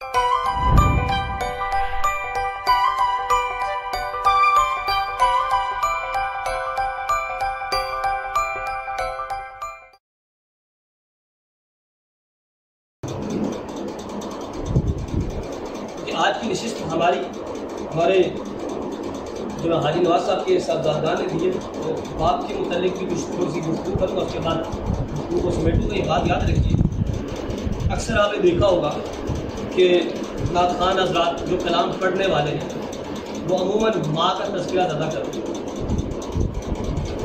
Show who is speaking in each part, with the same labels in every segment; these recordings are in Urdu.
Speaker 1: آج کی نشست ہمارے جو حاجی نواز صاحب کے صاحبزادگان نے دی ہے، تو باپ کے متعلق بھی کچھ تھوڑی سی گفتگو کروں گا، اس کے بعد گفتگو کو سمیٹوں گا۔ یہ بات یاد رکھیے، اکثر آپ نے دیکھا ہوگا کہ نعت خوان حضرات جو کلام پڑھنے والے ہیں وہ عموماً ماں کا تذکرہ زیادہ کرتے ہیں۔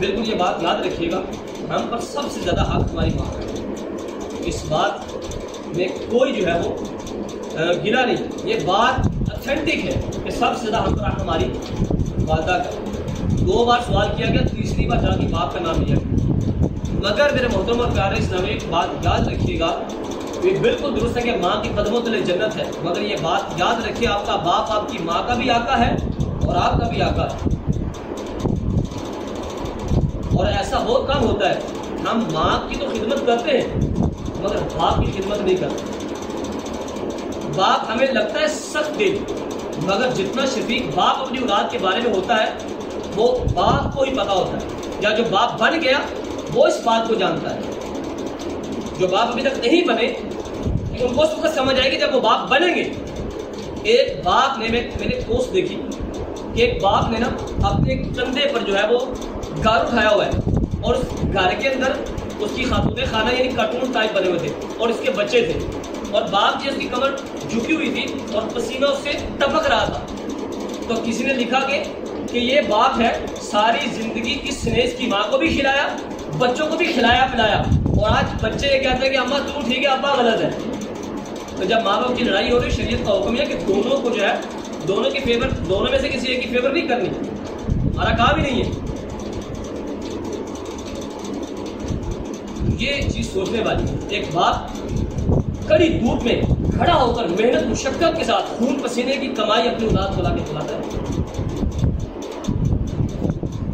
Speaker 1: بالکل یہ بات یاد رکھیے گا، ہم پر سب سے زیادہ حق ہماری ماں کا ہے، اس بات میں کوئی جو ہے وہ گرا نہیں، یہ بات اتھینٹک ہے کہ سب سے زیادہ ہم پر حق ہماری والدہ کا۔ 2 بار سوال کیا گیا، تیسری بار جا کے باپ کا نام لیا گیا، مگر میرے محترم اور پیارے اسلامی ایک بات یاد رکھیے گا، یہ بالکل درست ہے کہ ماں کے قدموں تلے جنت ہے، مگر یہ بات یاد رکھیے آپ کا باپ آپ کی ماں کا بھی آقا ہے اور آپ کا بھی آقا ہے۔ اور ایسا بہت کم ہوتا ہے، ہم ماں کی تو خدمت کرتے ہیں مگر باپ کی خدمت نہیں کرتے۔ باپ ہمیں لگتا ہے سخت دل، مگر جتنا شفیق باپ اپنی اولاد کے بارے میں ہوتا ہے وہ باپ کو ہی پتا ہوتا ہے، یا جو باپ بن گیا وہ اس بات کو جانتا ہے۔ جو باپ ابھی تک نہیں بنے ان کو اس وقت سمجھ آئے گی جب وہ باپ بنیں گے۔ ایک باپ نے، میں نے پوسٹ دیکھی کہ ایک باپ نے نا اپنے کندھے پر جو ہے وہ گھر اٹھایا ہوا ہے، اور اس گھر کے اندر اس کی خاتون خانہ یعنی کارٹون ٹائپ بنے ہوئے تھے اور اس کے بچے تھے، اور باپ کی اس کی کمر جھکی ہوئی تھی اور پسینہ اس سے ٹپک رہا تھا۔ تو کسی نے لکھا کہ یہ باپ ہے، ساری زندگی اس نے اس کی ماں کو بھی کھلایا، بچوں کو بھی کھلایا پلایا، اور آج بچے یہ کہتے ہیں کہ اماں تو ٹھیک ہے ابا غلط ہے۔ تو جب ماں باپ کی لڑائی ہو رہی ہے، شریعت کا حکم ہے کہ دونوں کو جو ہے دونوں کے فیور، دونوں میں سے کسی ایک کی فیور نہیں کرنی، ہمارا کہا بھی نہیں ہے۔ یہ چیز سوچنے والی ہے، ایک باپ کڑی دھوپ میں کھڑا ہو کر محنت مشقت کے ساتھ خون پسینے کی کمائی اپنی اولاد کو لا کے کھلاتا ہے۔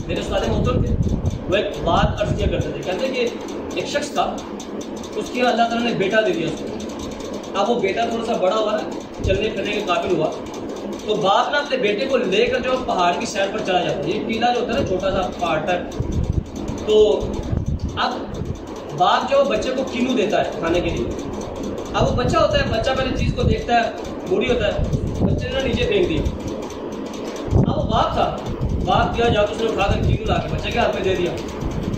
Speaker 1: میرے استاد محترم تھے، وہ ایک بات عرض کیا کرتے تھے، کہتے کہ ایک شخص تھا، اس کے اللہ تعالیٰ نے بیٹا دے دیا اس کو۔ اب وہ بیٹا تھوڑا سا بڑا ہوا نا، چلنے پھرنے کے قابل ہوا، تو باپ نے اپنے بیٹے کو لے کر جو پہاڑ کی سیر پر چلا جاتا ہے، یہ ٹیلا جو ہوتا ہے نا چھوٹا سا پہاڑ ٹائپ، تو اب باپ جو بچے کو کینو دیتا ہے کھانے کے لیے۔ اب وہ بچہ ہوتا ہے، بچہ پہلے چیز کو دیکھتا ہے، بوڑھی ہوتا ہے، بچے نے نیچے پھینک دیا۔ اب وہ باپ تھا، باپ کیا جا کے اس نے اٹھا کر کینو لا کے بچے کے ہاتھ میں دے دیا،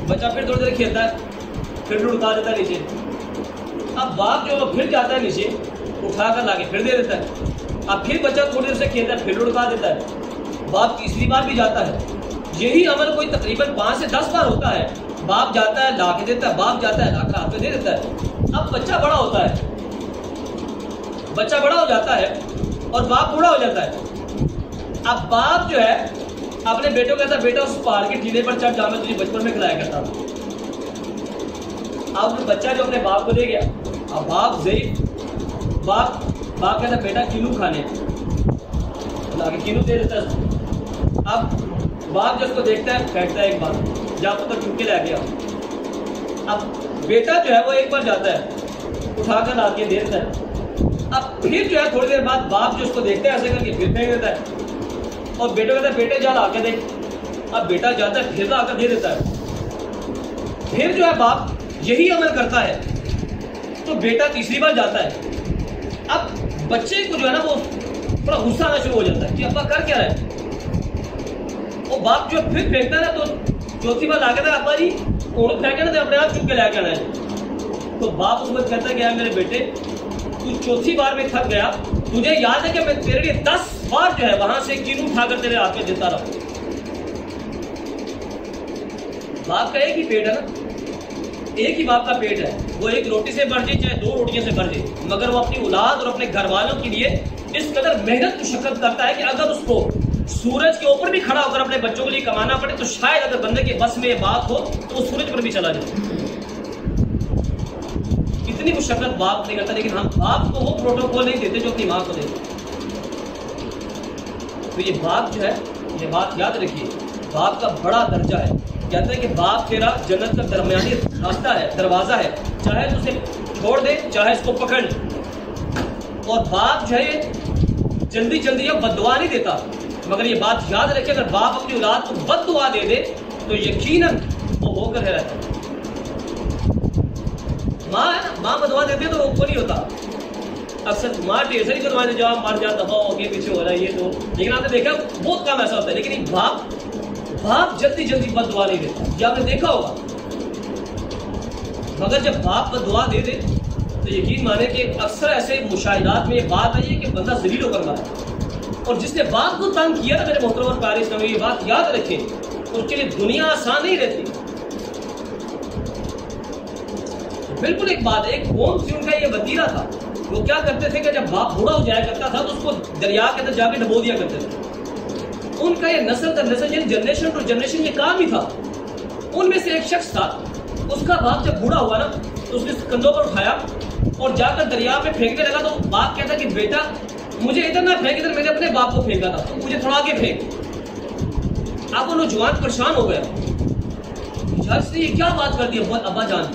Speaker 1: بچہ پھر تھوڑی دیر کھیلتا ہے، پھر لڑکا دیتا ہے نیچے۔ اب باپ جو پھر جاتا ہے نیچے، اٹھا کر لا کے پھر دے دیتا ہے، اب پھر بچہ تھوڑی دیر سے کھیلتا ہے، پھر لڑکا دیتا ہے، باپ تیسری بار بھی جاتا ہے۔ یہی عمل کوئی تقریباً 5 سے 10 بار ہوتا ہے، باپ جاتا ہے لا کے دیتا ہے، باپ جاتا ہے لا کر ہاتھ میں دے دیتا ہے۔ اب بچہ بڑا ہوتا ہے، بچہ بڑا ہو جاتا ہے اور باپ بوڑھا ہو جاتا ہے۔ اب باپ جو ہے اپنے بیٹے کو کہتا ہے بیٹا اس پہاڑ کے ٹیلے پر چڑھ جا، میں تجھے بچپن میں کھلایا کرتا تھا۔ اب بچہ جو اپنے باپ کو دے گیا، اب باپ ضعیف، باپ کہتا ہے بیٹا کینو کھانے، لا کے کینو دے دیتا ہے۔ اب باپ جب اس کو دیکھتا ہے پھینکتا ہے ایک بار، جا پتہ چن کے لے گیا۔ اب بیٹا جو ہے وہ ایک بار جاتا ہے، اٹھا کر لا کے دے دیتا ہے، اب پھر جو ہے تھوڑی دیر بعد باپ جو اس کو دیکھتا ہے ایسے کر کے پھر پھینک دیتا ہے، اور بیٹا کہتا ہے بیٹے جا لا کے دیکھ۔ اب بیٹا جاتا ہے پھر لا کر دے دیتا ہے، پھر جو ہے باپ یہی عمل کرتا ہے، تو بیٹا تیسری بار جاتا ہے۔ اب بچے کو جو ہے نا وہ تھوڑا غصہ آنا شروع ہو جاتا ہے کہ ابا کر کیا رہے، وہ باپ جو پھر پھینکتا ہے نا، تو چوتھی بار لا کے دیتا ہے ابا جی اور پھینکے نا تو اپنے آپ چک کے لے کے آنا ہے۔ تو باپ اس وقت کہتا ہے کہ میرے بیٹے تو چوتھی بار میں تھک گیا، تجھے یاد ہے کہ میں تیرے لیے 10 بار جو ہے وہاں سے کینو اٹھا کر تیرے ہاتھ میں دیتا رہا۔ باپ کا ایک ہی پیٹ ہے نا، ایک ہی باپ کا پیٹ ہے، وہ ایک روٹی سے بڑھ جائے چاہے 2 روٹیوں سے بڑھ جائے، مگر وہ اپنی اولاد اور اپنے گھر والوں کے لیے اس قدر محنت مشقت کرتا ہے کہ اگر اس کو سورج کے اوپر بھی کھڑا ہو کر اپنے بچوں کے لیے کمانا پڑے تو شاید اگر بندے کے بس میں یہ بات ہو تو وہ سورج پر بھی چلا جائے۔ اتنی مشقت باپ نہیں کرتا، لیکن ہم باپ کو وہ پروٹوکول نہیں دیتے جو اپنی ماں کو دیتے۔ تو یہ باپ جو ہے، یہ بات یاد رکھیے، باپ کا بڑا درجہ ہے۔ کہتے ہیں کہ باپ تیرا جنت کا درمیانی راستہ ہے، دروازہ ہے، چاہے تو اسے چھوڑ دے چاہے اس کو پکڑ لے۔ اور باپ جو ہے جلدی جلدی بد دعا نہیں دیتا، مگر یہ بات یاد رکھے اگر باپ اپنی اولاد کو بد دعا دے دے تو یقیناً وہ ہو کر رہتا ہے۔ ماں بد دعا دیتی ہے تو وہ نہیں ہوتا، اکثر ماں ٹیسر ہی بدوا دے جاؤ مر جا دفاع ہو کے پیچھے ہو رہا ہے یہ تو، لیکن آپ نے دیکھا بہت کم ایسا ہوتا ہے۔ لیکن باپ جلدی جلدی بد دعا نہیں دیتا، یہ آپ نے دیکھا ہوگا، مگر جب باپ بد دعا دے دے تو یقین مانے کہ اکثر ایسے مشاہدات میں یہ بات آئی ہے کہ بندہ ذلیل ہو کر مرا، اور جس نے باپ کو تنگ کیا نا میرے محترم اور پیارے اسلامی، یہ بات یاد رکھیں اس کے لیے دنیا آسان نہیں رہتی۔ بالکل ایک بات ہے، ایک قوم سے ان کا یہ وتیرہ تھا، وہ کیا کرتے تھے کہ جب باپ بوڑھا ہو جایا کرتا تھا تو اس کو دریا کے اندر جا کے ڈبو دیا کرتے تھے۔ ان کا یہ نسل در نسل یعنی جنریشن ٹو جنریشن یہ کام ہی تھا۔ ان میں سے ایک شخص تھا، اس کا باپ جب بوڑھا ہوا نا تو اس نے کندھوں پر اٹھایا اور جا کر دریا میں پھینکنے لگا، تو باپ کہتا کہ بیٹا مجھے ادھر نہ پھینک، ادھر میں نے اپنے باپ کو پھینکا تھا تو مجھے تھوڑا آگے پھینک۔ اب وہ نوجوان پریشان ہو گیا، اس نے یہ کیا بات کر دی ابا جان،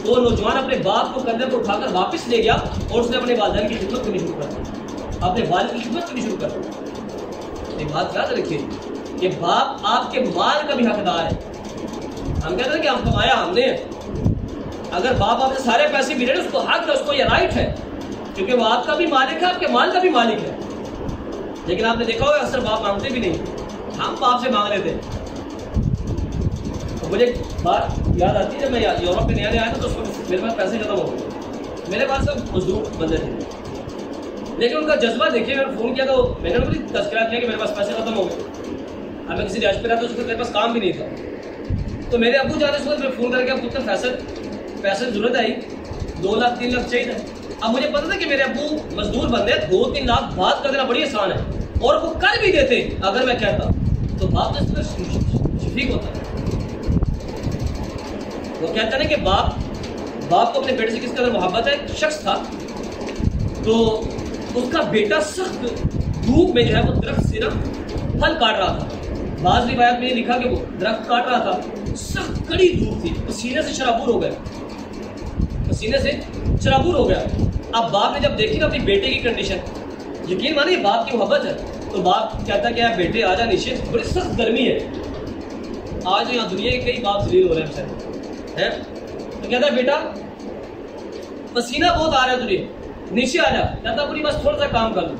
Speaker 1: وہ نوجوان اپنے باپ کو کندھے پر اٹھا کر واپس لے گیا اور اس نے اپنے والدین کی خدمت کرنی شروع کر دی، اپنے والد کی خدمت کرنی شروع کر دی۔ یہ بات یاد رکھیے کہ باپ آپ کے مال کا بھی حقدار ہے۔ ہم کہتے ہیں کہ ہم کمایا ہم نے، اگر باپ آپ سے سارے پیسے بھی لے اس کو حق ہے، اس کو یہ رائٹ ہے، کیونکہ وہ آپ کا بھی مالک ہے، آپ کے مال کا بھی مالک ہے۔ لیکن آپ نے دیکھا ہوگا اکثر باپ مانگتے بھی نہیں، ہم باپ سے مانگ لیتے۔ مجھے بات یاد آتی ہے جب میں یورپ میں نیا آیا تھا تو اس وقت میرے پاس پیسے ختم ہو گئے، میرے پاس سب مزدور بندے تھے، لیکن ان کا جذبہ دیکھیے، میں نے فون کیا تو میں نے بھی تذکرہ کیا کہ میرے پاس پیسے ختم ہو گئے۔ اب میں کسی رہائش پہ رہا تو اس وقت میرے پاس کام بھی نہیں تھا، تو میرے ابو جانے سے میں فون کر کے اب پتر پیسے کی ضرورت آئی، 2 لاکھ 3 لاکھ چاہیے تھا۔ اب مجھے پتا تھا کہ میرے ابو مزدور بندے 2-3 لاکھ بات کر دینا بڑی آسان ہے، اور وہ کر بھی دیتے اگر میں کہتا، تو باپ اس طرح شفیق ہوتا ہے۔ وہ کہتا ہے کہ باپ کو اپنے بیٹے سے کس قدر محبت ہے۔ ایک شخص تھا تو اس کا بیٹا سخت دھوپ میں جو ہے وہ درخت سے نا پھل کاٹ رہا تھا، بعض روایات میں یہ لکھا کہ وہ درخت کاٹ رہا تھا، سخت کڑی دھوپ تھی، پسینے سے شرابور ہو گیا۔ اب باپ نے جب دیکھی نا اپنی بیٹے کی کنڈیشن، یقین مانیے باپ کی محبت ہے، تو باپ کہتا کہ یار بیٹے آ جا نیچے، بڑی سخت گرمی ہے، آج یہاں دنیا کے کئی باپ ذلیل ہو رہے ہیں، تو کہتا ہے بیٹا پسینہ بہت آ رہا ہے تجھے، نیچے آ جا، کہتا پوری بس تھوڑا سا کام کر لوں۔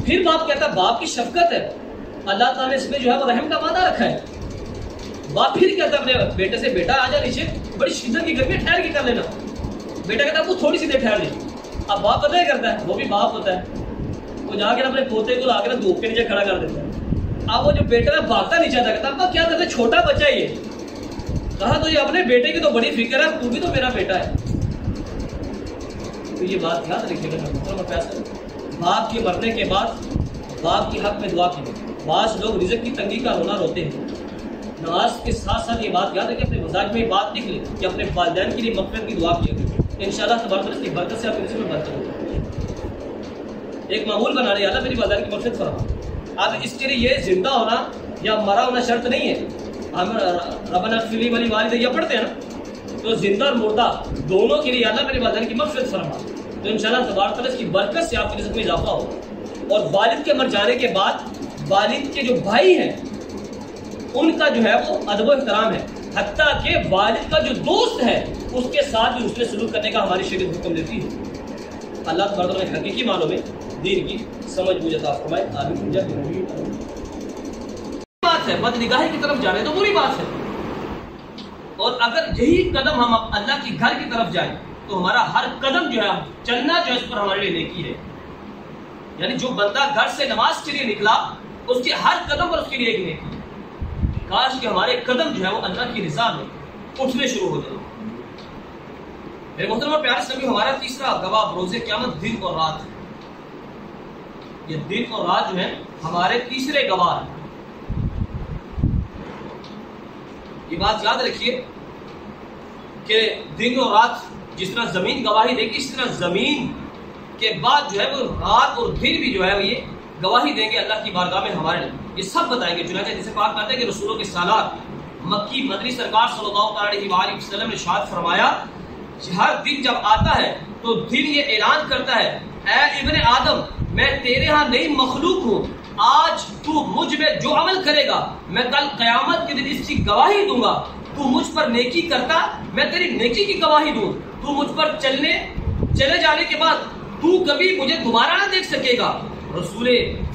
Speaker 1: پھر باپ کہتا باپ کی شفقت ہے، اللہ تعالیٰ نے اس میں جو ہے وہ رحم کا وعدہ رکھا ہے۔ باپ پھر کہتا اپنے بیٹے سے بیٹا آ جا نیچے، بڑی شدت کی گرمی ٹھہر کے کر لینا۔ بیٹا کہتا وہ تھوڑی سی دیر ٹھہر لی۔ اب باپ پتہ ہی کرتا ہے، وہ بھی باپ ہوتا ہے، وہ جا کے اپنے پوتے کو لا کے دھوپ کے نیچے کھڑا کر دیتا ہے۔ اب وہ جو بیٹا ہے بھاگتا نیچے آتا، کہتا ابا کیا کرتا ہے، چھوٹا بچہ ہی ہے، کہا تو یہ اپنے بیٹے کی تو بڑی فکر ہے، تو بھی تو میرا بیٹا ہے۔ تو یہ بات یاد رکھیے گا، باپ کے مرنے کے بعد باپ کے حق میں دعا کی۔ بعض لوگ رزق کی تنگی کا رونا روتے ہیں، نماز کے ساتھ ساتھ یہ بات یاد رکھیں، اپنے مزاج میں یہ بات لکھ لیں کہ اپنے والدین کے لیے مغفرت کی دعا کیا کریں، انشاءاللہ تبارک اس کی برکت سے آپ کے رزق میں برکت ہوگی۔ ایک معمول بنا لیں، اللہ میری والدین کی مغفرت فرما۔ اب اس کے لیے یہ زندہ ہونا یا مرا ہونا شرط نہیں ہے، ہم ربنا اغفر لی ولی والدی پڑھتے ہیں نا، تو زندہ اور مردہ دونوں کے لیے اللہ میرے والدین کی مغفرت فرما، تو انشاءاللہ تبارک تعالیٰ اس کی برکت سے آپ کے رزق میں اضافہ ہوگا۔ اور والد کے مر جانے کے بعد والد کے جو بھائی ہیں ان کا جو ہے وہ ادب و احترام ہے، حتیٰ کہ والد کا جو دوست ہے اس کے ساتھ بھی حسن سلوک کرنے کا ہماری شریعت حکم دیتی ہے۔ اللہ تبارک تعالیٰ نے حقیقی معنوں میں دین کی سمجھ بوجھ عطا فرمائے، آمین۔ بات ہے بد نگاہی کی طرف جانے تو بری بات ہے، اور اگر یہی قدم ہم اللہ کے گھر کی طرف جائیں تو ہمارا ہر قدم جو ہے چلنا جو ہے اس پر ہمارے لیے نیکی ہے۔ یعنی جو بندہ گھر سے نماز کے لیے نکلا اس کے ہر قدم پر اس کے لیے ایک نیکی ہے۔ کاش کہ ہمارے قدم جو ہے وہ اللہ کی رضا میں اٹھنے شروع ہو جائے۔ میرے محترم اور پیارے سبھی، ہمارا تیسرا گواہ بروز قیامت دن اور رات ہے۔ یہ دن اور رات جو ہے ہمارے تیسرے گواہ ہیں۔ یہ بات یاد رکھیے کہ دن اور رات جس طرح زمین گواہی دے گی، اس طرح زمین کے بعد جو ہے وہ رات اور دن بھی جو ہے وہ یہ گواہی دیں گے اللہ کی بارگاہ میں ہمارے لیے، یہ سب بتائیں گے۔ چنانچہ جسے پاک کہتے ہیں کہ رسولوں کے سالات مکی مدنی سرکار صلی اللہ علیہ وآلہ وسلم نے ارشاد فرمایا کہ ہر دن جب آتا ہے تو دل یہ اعلان کرتا ہے اے ابن آدم میں تیرے ہاں نئی مخلوق ہوں، آج تو مجھ میں جو عمل کرے گا میں کل قیامت کے دن اس کی گواہی دوں گا، تو مجھ پر نیکی کرتا میں تیری نیکی کی گواہی دوں، تو مجھ پر چلے جانے کے بعد تو کبھی مجھے دوبارہ نہ دیکھ سکے گا۔ رسول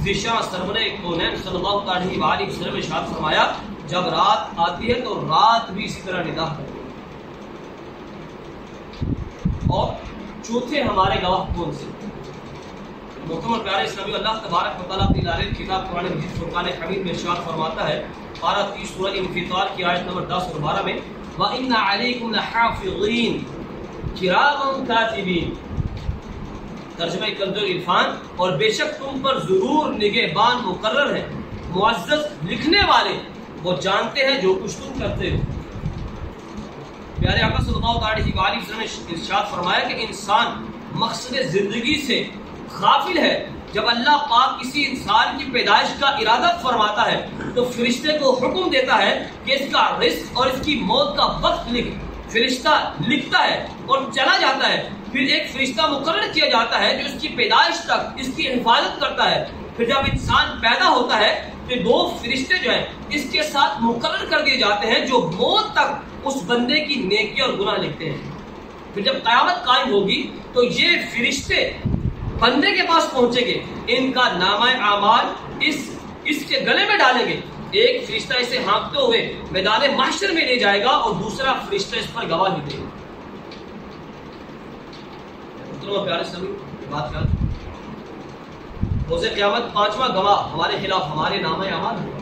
Speaker 1: ذیشان سرور کونین صلی اللہ علیہ وسلم نے ارشاد فرمایا جب رات آتی ہے تو رات بھی اسی طرح ندا ہے۔ اور چوتھے ہمارے گواہ کون سے؟ محترم اور پیارے اسلامی، اللہ تبارک و تعالیٰ اپنی لالل کتاب قرآن مجید فرقان حمید میں ارشاد فرماتا ہے پارہ 30 سورہ انفطار کی آیت نمبر 10 اور 12 میں وَإِنَّ عَلَيْكُمْ لَحَافِظِينَ كِرَامًا كَاتِبِينَ، ترجمہ کنز العرفان، اور بے شک تم پر ضرور نگہبان مقرر ہیں، معزز لکھنے والے، وہ جانتے ہیں جو کچھ تم کرتے ہو۔ پیارے آقا صلی اللہ علیہ وسلم نے ارشاد فرمایا کہ انسان مقصد زندگی سے غافل ہے۔ جب اللہ پاک کسی انسان کی پیدائش کا ارادہ فرماتا ہے تو فرشتے کو حکم دیتا ہے کہ اس کا رزق اور اس کی موت کا وقت لکھ۔ فرشتہ لکھتا ہے اور چلا جاتا ہے، پھر ایک فرشتہ مقرر کیا جاتا ہے جو اس کی پیدائش تک اس کی حفاظت کرتا ہے۔ پھر جب انسان پیدا ہوتا ہے تو 2 فرشتے جو ہیں اس کے ساتھ مقرر کر دیے جاتے ہیں جو موت تک اس بندے کی نیکی اور گناہ لکھتے ہیں۔ پھر جب قیامت قائم ہوگی تو یہ فرشتے بندے کے پاس پہنچیں گے، ان کا نامہ اعمال اس کے گلے میں ڈالیں گے، ایک فرشتہ اسے ہانکتے ہوئے میدان محشر میں لے جائے گا اور دوسرا فرشتہ اس پر گواہی دے گا۔ پیارے سبھی بات کر روز قیامت 5واں گواہ ہمارے خلاف ہمارے نامہ اعمال ہوگا،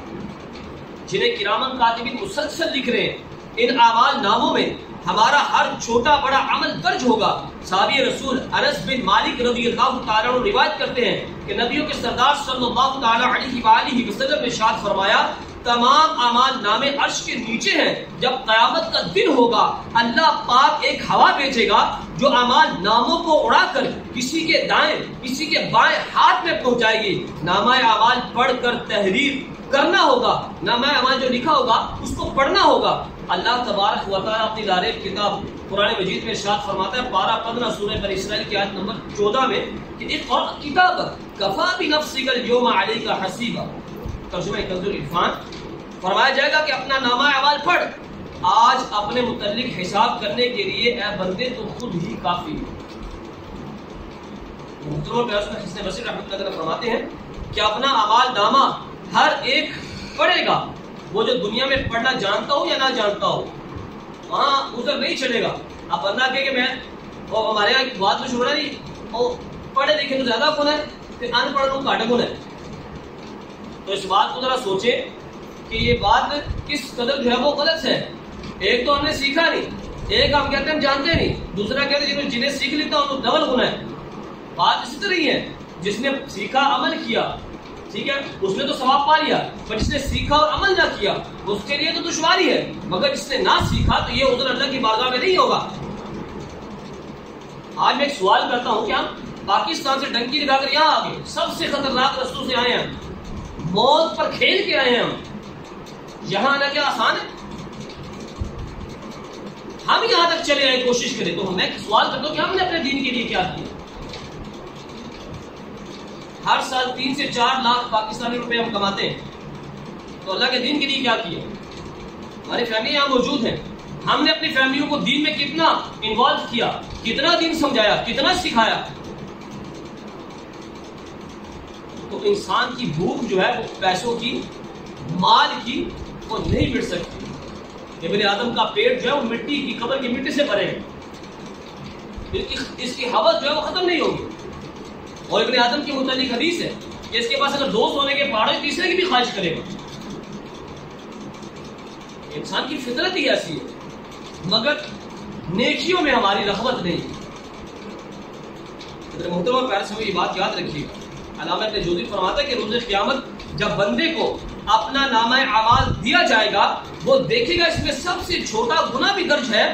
Speaker 1: جنہیں کرامن کاتبین مسلسل لکھ رہے ہیں۔ ان اعمال ناموں میں ہمارا ہر چھوٹا بڑا عمل درج ہوگا۔ صحابی رسول انس بن مالک رضی اللہ تعالیٰ عنہ روایت کرتے ہیں کہ نبیوں کے سردار صلی اللہ تعالیٰ علیہ وآلہ وسلم نے ارشاد فرمایا تمام اعمال نامے عرش کے نیچے ہیں، جب قیامت کا دن ہوگا اللہ پاک ایک ہوا بھیجے گا جو اعمال ناموں کو اڑا کر کسی کے دائیں کسی کے بائیں ہاتھ میں پہنچائے گی۔ نامہ اعمال پڑھ کر تحریر کرنا ہوگا، نامہ اعمال جو لکھا ہوگا اس کو پڑھنا ہوگا۔ اللہ تبارک و تعالیٰ اپنی لارے کتاب قرآن مجید میں ارشاد فرماتا ہے پارہ 15 سورہ بنی اسرائیل کی آیت نمبر 14 میں کہ اقرأ کتابک کفی بنفسک اليوم علیک حسیبا، ترجمہ کنز العرفان، فرمایا جائے گا کہ اپنا نامہ اعمال پڑھ، آج اپنے متعلق حساب کرنے کے لیے اے بندے تو خود ہی کافی ہے۔ محترم حسن بصری رحمۃ اللہ علیہ فرماتے ہیں کہ اپنا اعمال نامہ ہر ایک پڑھے گا، وہ جو دنیا میں پڑھنا جانتا ہو یا نہ جانتا ہو، وہاں ادھر نہیں چلے گا۔ اب بندہ کہے کہ میں ہمارے یہاں بات تو چھوڑا نہیں، اور پڑھے لکھے تو زیادہ کون ہے، پھر ان پڑھ لوگ کاٹے کون ہے۔ تو اس بات کو ذرا سوچے کہ یہ بات کس قدر جو ہے وہ غلط ہے۔ ایک تو ہم نے سیکھا نہیں، ایک ہم کہتے ہیں ہم جانتے نہیں، دوسرا کہتے ہیں جنہیں سیکھ لیتا ہوں تو ڈبل گناہ ہے۔ بات اسی طرح ہی ہے، جس نے سیکھا عمل کیا ٹھیک ہے اس نے تو ثواب پا لیا، پر جس نے سیکھا اور عمل نہ کیا اس کے لیے تو دشواری ہے، مگر جس نے نہ سیکھا تو یہ عذر اللہ کی بارگاہ میں نہیں ہوگا۔ آج میں ایک سوال کرتا ہوں کہ ہم پاکستان سے ڈنکی لگا کر یہاں آگے سب سے خطرناک رستوں سے آئے ہیں، موت پر کھیل کے آئے ہیں، ہم یہاں آنا کیا آسان ہے؟ ہم یہاں تک چلے آئے کوشش کریں تو میں سوال کرتا ہوں کہ ہم نے اپنے دین کے لیے کیا کیا؟ ہر سال 3 سے 4 لاکھ پاکستانی روپے ہم کماتے ہیں، تو اللہ کے دین کے لیے کیا کیا؟ ہماری فیملی یہاں موجود ہیں، ہم نے اپنی فیملیوں کو دین میں کتنا انوالو کیا، کتنا دین سمجھایا، کتنا سکھایا؟ تو انسان کی بھوک جو ہے وہ پیسوں کی مال کی وہ نہیں مٹ سکتی۔ ابن آدم کا پیٹ جو ہے وہ مٹی کی قبر کی مٹی سے بھرے گا، اس کی حوث جو ہے وہ ختم نہیں ہوگی۔ اور ابن آدم کے متعلق حدیث ہے کہ اس کے پاس اگر 2 سونے کے پہاڑ ہیں تیسرے کی بھی خواہش کرے گا۔ انسان کی فطرت ہی ایسی ہے، مگر نیکیوں میں ہماری رغبت نہیں۔ محترم پیارے سے یہ بات یاد رکھیے، علامہ ابن جوزی فرماتا ہے کہ روز قیامت جب بندے کو اپنا نامہ اعمال دیا جائے گا وہ دیکھے گا اس میں سب سے چھوٹا گناہ بھی درج ہے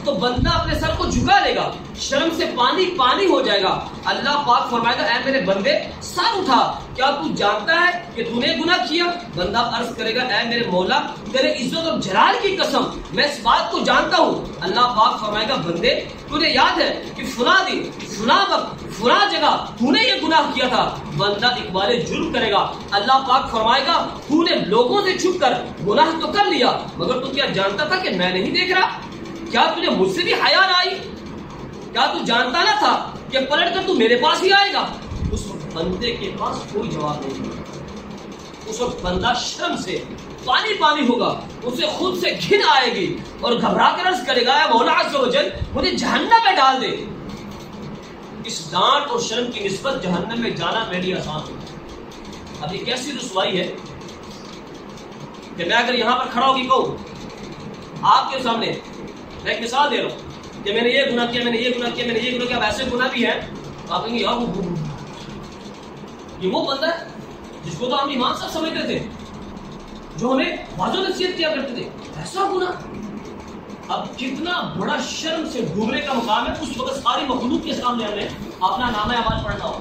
Speaker 1: تو بندہ اپنے سر کو جھکا لے گا, شرم سے پانی پانی ہو جائے گا. اللہ پاک فرمائے گا اے میرے بندے سر اٹھا, کیا تو جانتا ہے کہ تو نے گناہ کیا؟ بندہ عرض کرے گا اے میرے مولا تیرے عزت اور جلال کی قسم میں اس بات کو جانتا ہوں. اللہ پاک فرمائے گا بندے تجھے یاد ہے کہ فلاں دن فلاں وقت فلاں جگہ تو نے یہ گناہ کیا تھا؟ بندہ اقبال جرم کرے گا. اللہ پاک فرمائے گا تو نے لوگوں سے چھپ کر گناہ تو کر لیا, مگر تو کیا جانتا تھا کہ میں نہیں دیکھ رہا؟ کیا تجھے مجھ سے بھی حیا نہ آئی؟ کیا تو جانتا نہ تھا کہ پلٹ کر تو میرے پاس ہی آئے گا؟ اس وقت بندے کے پاس کوئی جواب نہیں. اس وقت بندہ شرم سے پانی پانی ہوگا, اسے خود سے گھن آئے گی اور گھبرا کر عرض کرے گا اے مولا عز و جل مجھے جہنم میں ڈال دے. اس ڈانٹ اور شرم کی نسبت جہنم میں جانا میرے لیے آسان ہے. اب یہ کیسی رسوائی ہے کہ میں اگر یہاں پر کھڑا ہوگی کہوں آپ کے سامنے, میں ایک مثال دے رہا ہوں کہ میں نے یہ گناہ کیا, میں نے یہ گناہ کیا, میں نے یہ گناہ کیا, اب ایسے گناہ بھی ہیں آپ کہیں گے یار یہ وہ بندہ ہے جس کو تو ہم ایمان صاحب سمجھتے تھے, جو ہمیں واضح نصیحت کیا کرتے تھے, ایسا گناہ. اب کتنا بڑا شرم سے ڈوبنے کا مقام ہے. اس وقت ساری مخلوق کے سامنے ہم نے اپنا نامہ اعمال پڑھنا ہو,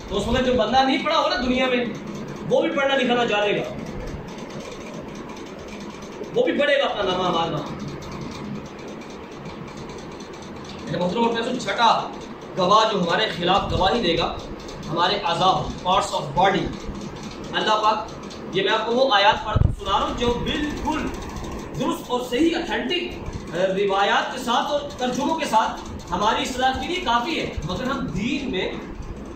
Speaker 1: تو اس وقت جو بندہ نہیں پڑھا ہو نا دنیا میں, وہ بھی پڑھنا لکھنا جانے گا, وہ بھی پڑھے گا اپنا نامہ اعمال میں. محترم اور پیسوں چھٹا گواہ جو ہمارے خلاف گواہی دے گا ہمارے اعضاء پارٹس آف باڈی. اللہ پاک یہ میں آپ کو وہ آیات پڑھ سنا رہا ہوں جو بالکل درست اور صحیح اتھینٹک روایات کے ساتھ اور ترجموں کے ساتھ ہماری اصلاح کے لیے کافی ہے, مگر ہم دین میں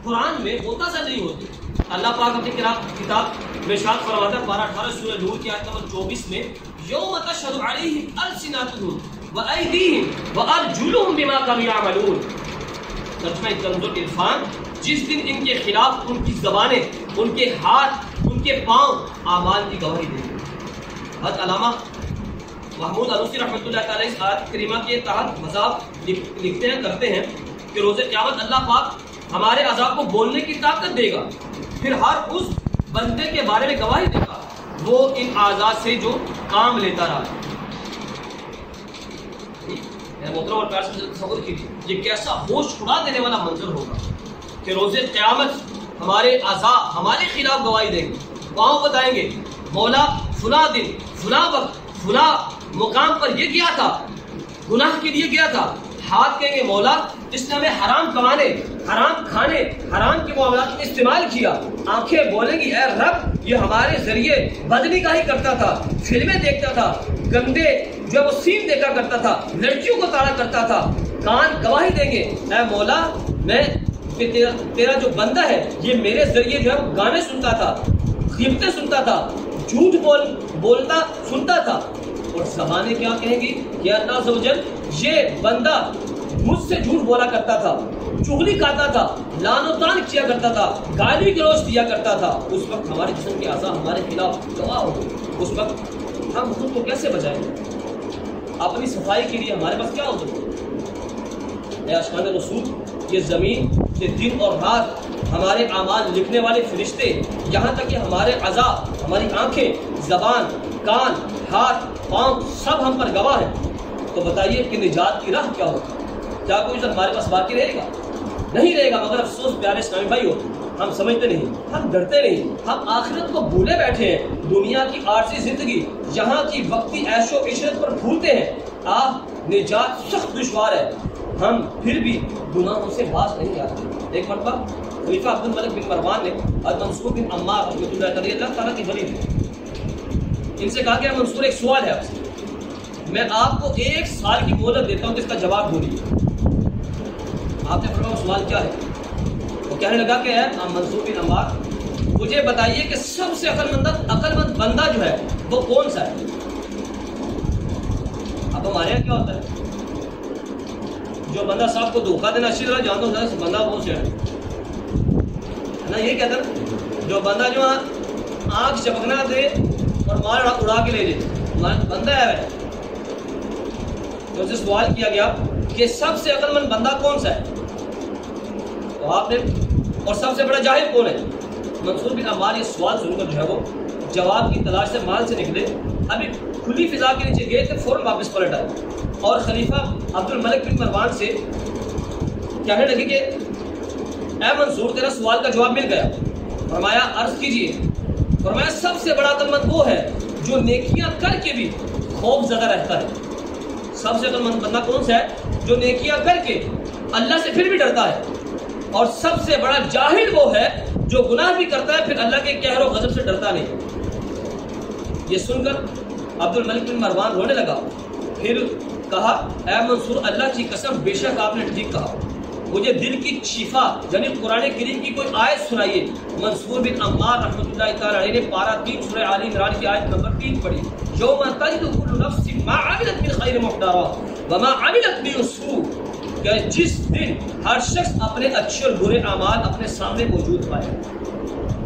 Speaker 1: قرآن میں ہوتا سا نہیں ہوتی. اللہ پاک اپنی کتاب میں ارشاد فرماتا ہے 12-18 سورہ نور کی آیت نمبر 24 میں یوم تشہد علیہم السنتہم وایدیہم وارجلہم بما کانوا یعملون. ترجمہ کنز العرفان, جس دن ان کے خلاف ان کی زبانیں, ان کے ہاتھ, ان کے پاؤں اعمال کی گواہی دیں گے. حضرت علامہ محمود علوسی رحمۃ اللہ تعالی اس آیت کریمہ کے تحت مذاق لکھتے ہیں کرتے ہیں کہ روز قیامت اللہ پاک ہمارے اعضاء کو بولنے کی طاقت دے گا, پھر ہر اس بندے کے بارے میں گواہی دے گا وہ ان اعضاء سے جو کام لیتا رہا ہے. محترم اور پیار سے تصور کیجیے یہ کیسا ہوش اڑا دینے والا منظر ہوگا کہ روز قیامت ہمارے اعضاء ہمارے خلاف گواہی دیں گے. پاؤں بتائیں گے مولا فلاں دن فلاں وقت فلاں مقام پر یہ کیا تھا, گناہ کے لیے گیا تھا. ہاتھ کہیں گے مولا جس نے ہمیں حرام کمانے, حرام کھانے, حرام کے معاملات میں استعمال کیا. آنکھیں بولیں گی اے رب یہ ہمارے ذریعے بدنی کا ہی کرتا تھا, فلمیں دیکھتا تھا, گندے جو وہ سین دیکھا کرتا تھا, لڑکیوں کو تاڑا کرتا تھا. کان گواہی دیں گے اے مولا میں تیرا جو بندہ ہے یہ میرے ذریعے جو ہے وہ گانے سنتا تھا, غیبتیں سنتا تھا, جھوٹ بولتا سنتا تھا. اور زبانیں کیا کہیں گی کہ اللہ عز و جل یہ بندہ مجھ سے جھوٹ بولا کرتا تھا, چغلی کھاتا تھا, لعن و طعن کیا کرتا تھا, گالی گلوچ دیا کرتا تھا. اس وقت ہمارے جسم کے اعضاء ہمارے خلاف گواہ ہو. اس وقت ہم خود کو کیسے بچائیں؟ اپنی صفائی کے لیے ہمارے پاس کیا ہو سکتا ہے؟ اے اشکان رسول, یہ زمین, یہ دن اور رات, ہمارے اعمال لکھنے والے فرشتے, یہاں تک کہ ہمارے اعضاء, ہماری آنکھیں, زبان, کان, ہاتھ, پاؤں سب ہم پر گواہ ہیں. تو بتائیے کہ نجات کی راہ کیا ہوگی؟ کیا کوئی ہمارے پاس باقی رہے گا؟ نہیں رہے گا. مگر افسوس پیارے اسلامی بھائیو, ہم سمجھتے نہیں, ہم ڈرتے نہیں, ہم آخرت کو بھولے بیٹھے ہیں. دنیا کی عارضی زندگی, یہاں کی وقتی عیش و عشرت پر بھولتے ہیں. نجات سخت دشوار ہے, ہم پھر بھی گناہوں سے باز نہیں آتے. ایک مرتبہ خلیفہ عبد الملک بن مروان نے اور منصور بن عمار رحمۃ اللہ تعالی اللہ تعالیٰ کی ولی تھے, ان سے کہا کہ منصور ایک سوال ہے آپ سے, میں آپ کو 1 سال کی مہلت دیتا ہوں کہ اس کا جواب بولیے. آپ نے فرمایا سوال کیا ہے؟ وہ کہنے لگا کہ منصور بن عمار مجھے بتائیے کہ سب سے عقل مند بندہ جو ہے وہ کون سا ہے؟ اب ہمارے یہاں کیا ہوتا ہے, جو بندہ صاحب کو دھوکہ دینا اچھی طرح جانتا ہوتا ہے بندہ وہ سے ہے نا, یہ کہتا ہے جو بندہ جو آنکھ چپکنا دے اور مال اڑا کے لے جائے بندہ ہے. تو اسے سوال کیا گیا کہ سب سے عقل مند بندہ کون سا ہے؟ تو آپ نے, اور سب سے بڑا جاہل کون ہے؟ منصور بن عمار یہ سوال سن کر جو ہے وہ جواب کی تلاش سے مال سے نکلے. ابھی کھلی فضا کے نیچے گئے تھے، فوراً واپس پلٹ آئے اور خلیفہ عبد الملک بن مروان سے کہنے لگے کہ اے منصور تیرا سوال کا جواب مل گیا۔ فرمایا عرض کیجئے۔ فرمایا سب سے بڑا عقل مند وہ ہے جو نیکیاں کر کے بھی خوف زدہ رہتا ہے۔ سب سے عقل مند بندہ کون سا ہے؟ جو نیکیاں کر کے اللہ سے پھر بھی ڈرتا ہے۔ اور سب سے بڑا جاہل وہ ہے جو گناہ بھی کرتا ہے پھر اللہ کے قہر و غضب سے ڈرتا نہیں۔ یہ سن کر عبد الملک بن مروان رونے لگا، پھر کہا اے منصور اللہ کی قسم بے شک آپ نے ٹھیک کہا، مجھے دل کی شفا یعنی قرآن کریم کی کوئی آیت سنائیے۔ منصور بن عمار رحمۃ اللہ تعالی علیہ نے پارہ 3 سورہ آل عمران کی آیت نمبر 3 پڑھی، یوم تجد کل نفس ما عملت من خیر محضرا وما عملت من سوء، کہ جس دن ہر شخص اپنے اچھے اور برے اعمال اپنے سامنے موجود پائے۔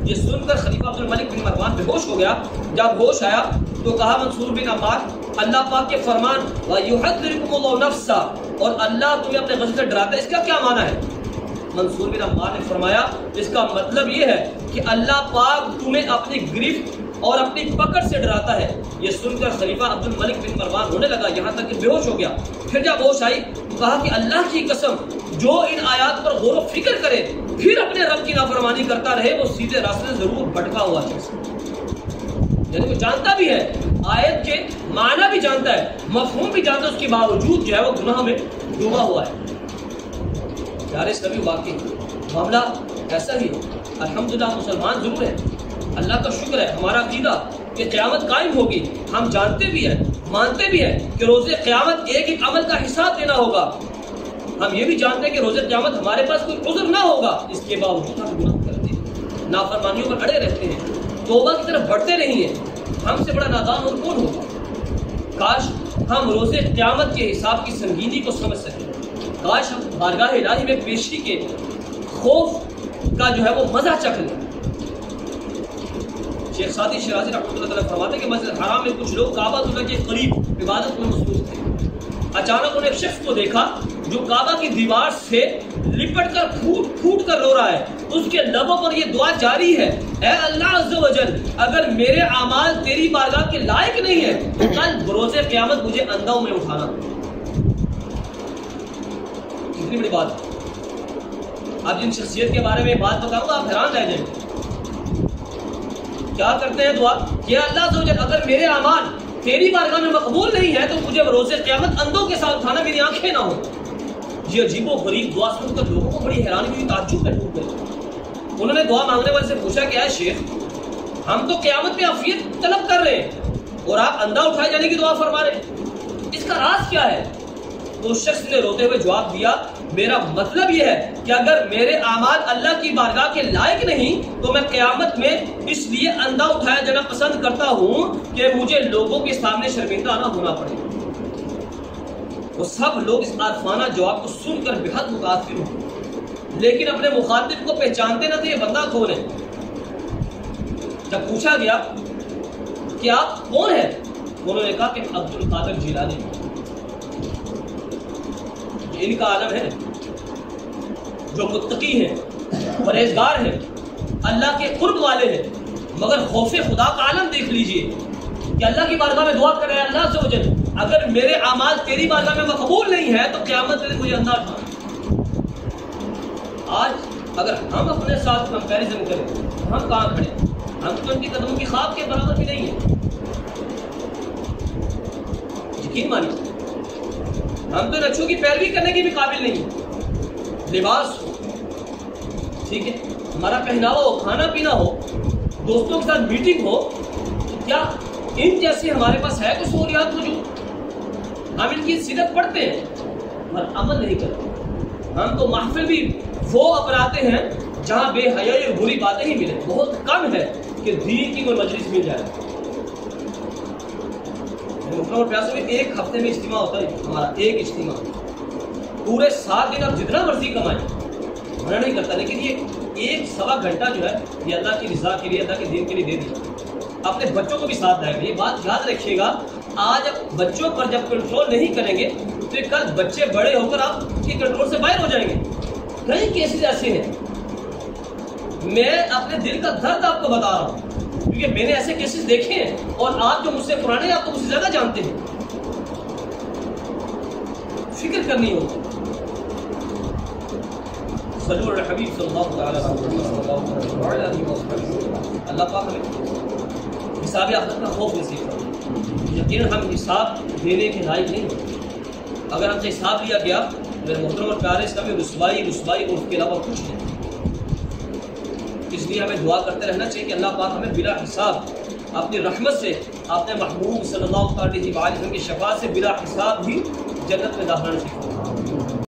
Speaker 1: یہ سن کر خلیفہ عبد الملک بن مروان بے ہوش ہو گیا۔ جب ہوش آیا تو کہا منصور بن عمار اللہ پاک کے فرمان وَيُحَذِّرُكُمُ اللَّهُ نَفْسَهُ، اور اللہ تمہیں اپنے غضب سے ڈراتا ہے، اس کا کیا معنی ہے؟ منصور بن عمار نے فرمایا اس کا مطلب یہ ہے کہ اللہ پاک تمہیں اپنی گرفت اور اپنی پکڑ سے ڈراتا ہے۔ یہ سن کر خلیفہ عبد الملک بن مروان رونے لگا یہاں تک کہ بے ہوش ہو گیا۔ پھر جب ہوش آئی تو کہا کہ اللہ کی قسم جو ان آیات پر غور و فکر کرے پھر اپنے رب کی نافرمانی کرتا رہے وہ سیدھے راستے سے ضرور بھٹکا ہوا شخص، یعنی وہ جانتا بھی ہے آیت کے معنی بھی جانتا ہے، مفہوم بھی جانتا ہے، اس کے باوجود جو ہے وہ گناہ میں ڈوبا ہوا ہے۔ پیارے اسلامی واقعی معاملہ ایسا ہی ہے۔ الحمدللہ مسلمان ضرور ہے، اللہ کا شکر ہے، ہمارا عقیدہ کہ قیامت قائم ہوگی، ہم جانتے بھی ہیں مانتے بھی ہیں کہ روز قیامت ایک ایک عمل کا حساب دینا ہوگا۔ ہم یہ بھی جانتے ہیں کہ روز قیامت ہمارے پاس کوئی عذر نہ ہوگا، اس کے باوجود ہم گناہ کرتے ہیں، نافرمانیوں پر اڑے رہتے ہیں، توبہ کی طرف بڑھتے نہیں ہیں۔ ہم سے بڑا نادان اور کون ہوگا؟ کاش ہم روز قیامت کے حساب کی سنگینی کو سمجھ سکیں، کاش ہم بارگاہ الہی میں پیشی کے خوف کا جو ہے وہ مزہ چکھ لیں۔ شیخ سعدی شیرازی رحمۃ اللہ تعالیٰ فرماتے ہیں کہ مسجد حرام میں کچھ لوگ کعبہ اللہ کے قریب عبادت میں مصروف تھے، اچانک انہوں نے ایک شخص کو دیکھا جو کعبہ کی دیوار سے لپٹ کر پھوٹ پھوٹ کر رو رہا ہے، اس کے لبوں پر یہ دعا جاری ہے اے اللہ عز و جل اگر میرے اعمال تیری بارگاہ کے لائق نہیں ہے تو کل بروز قیامت مجھے اندھوں میں اٹھانا۔ کتنی بڑی بات ہے۔ اب جن شخصیت کے بارے میں بات بتاؤں گا آپ حیران رہ جائیں۔ کیا کرتے ہیں دعا کہ اللہ عز و جل اگر میرے اعمال تیری بارگاہ میں مقبول نہیں ہے تو مجھے روز قیامت اندھوں کے ساتھ اٹھانا، میری آنکھیں نہ ہوں۔ یہ عجیب و غریب دعا سن کر لوگوں کو بڑی حیرانی ہوئی، تعجب میں ڈوب گئے۔ انہوں نے دعا مانگنے والے سے پوچھا کہ اے شیخ ہم تو قیامت میں عافیت طلب کر رہے ہیں اور آپ اندھا اٹھائے جانے کی دعا فرما رہے ہیں، اس کا راز کیا ہے؟ تو اس شخص نے روتے ہوئے جواب دیا میرا مطلب یہ ہے کہ اگر میرے اعمال اللہ کی بارگاہ کے لائق نہیں تو میں قیامت میں اس لیے اندھا اٹھایا جانا پسند کرتا ہوں کہ مجھے لوگوں کے سامنے شرمندہ نہ ہونا پڑے۔ وہ سب لوگ اس عارفانہ جواب کو سن کر بے حد متاثر ہوئے، لیکن اپنے مخاطب کو پہچانتے نہ تھے یہ بندہ کون ہے۔ جب پوچھا گیا کہ آپ کون ہیں، انہوں نے کہا کہ عبد القادر جیلانی، ان کا عالم ہے جو متقی ہیں، پرہیزگار ہیں، اللہ کے قرب والے ہیں، مگر خوف خدا کا عالم دیکھ لیجئے کہ اللہ کی بارگاہ میں دعا کر رہے ہیں اللہ عز و جل اگر میرے اعمال تیری بارگاہ میں مقبول نہیں ہے تو قیامت میں مجھے اندھا اٹھانا۔ آج اگر ہم اپنے ساتھ کمپیریزن کریں تو ہم کہاں کھڑے ہیں؟ ہم تو ان کی قدموں کی خواب کے برابر بھی نہیں ہیں۔ یقین مانیے ہم تو نقشوں کی پیروی کرنے کے بھی قابل نہیں۔ لباس ہو، ٹھیک ہے، ہمارا پہناوا ہو، کھانا پینا ہو، دوستوں کے ساتھ میٹنگ ہو، کیا ان جیسی ہمارے پاس ہے کوئی سہولیات موجود؟ ہم ان کی سیرت پڑھتے ہیں پر عمل نہیں کرتے۔ ہم تو محفل بھی وہ اپناتے ہیں جہاں بے حیائی اور بری باتیں ہی ملیں، بہت کم ہے کہ دین کی کوئی مجلس مل جائے۔ اور پیاسوں میں ایک ہفتے میں اجتماع ہوتا ہے ہمارا، ایک اجتماع، پورے 7 دن آپ جتنا مرضی کمائیں منع نہیں کرتا، لیکن یہ 1-1.25 گھنٹہ جو ہے یہ اللہ کی رضا کے لیے، اللہ کے دین کے لیے دے دیا۔ اپنے بچوں کو بھی ساتھ لائیں گے، یہ بات یاد رکھیے گا، آج بچوں پر جب کنٹرول نہیں کریں گے تو کل بچے بڑے ہو کر آپ کے کنٹرول سے باہر ہو جائیں گے۔ کئی کیسز ایسے ہیں، میں اپنے دل کا درد آپ کو بتا رہا ہوں، کیونکہ میں نے ایسے کیسز دیکھے ہیں، اور آپ جو مجھ سے پرانے ہیں آپ تو مجھ سے زیادہ جانتے ہیں. فکر کرنی ہوگی. صلو علی الحبیب صلی اللہ علیہ وسلم. اللہ پاک ہمیں حساب آخرت کا خوف نصیب کرے. یقیناً ہم حساب دینے کے لائق نہیں ہیں. اگر ہم سے حساب لیا گیا میرے محترم اور پیارے، اس کا بھی رسوائی اور اس کے علاوہ کچھ نہیں. اس لیے ہمیں دعا کرتے رہنا چاہیے کہ اللہ پاک ہمیں بلا حساب اپنی رحمت سے، اپنے محبوب صلی اللہ علیہ وسلم کی شفاعت سے بلا حساب بھی جنت میں داخلہ نصیب فرمائے.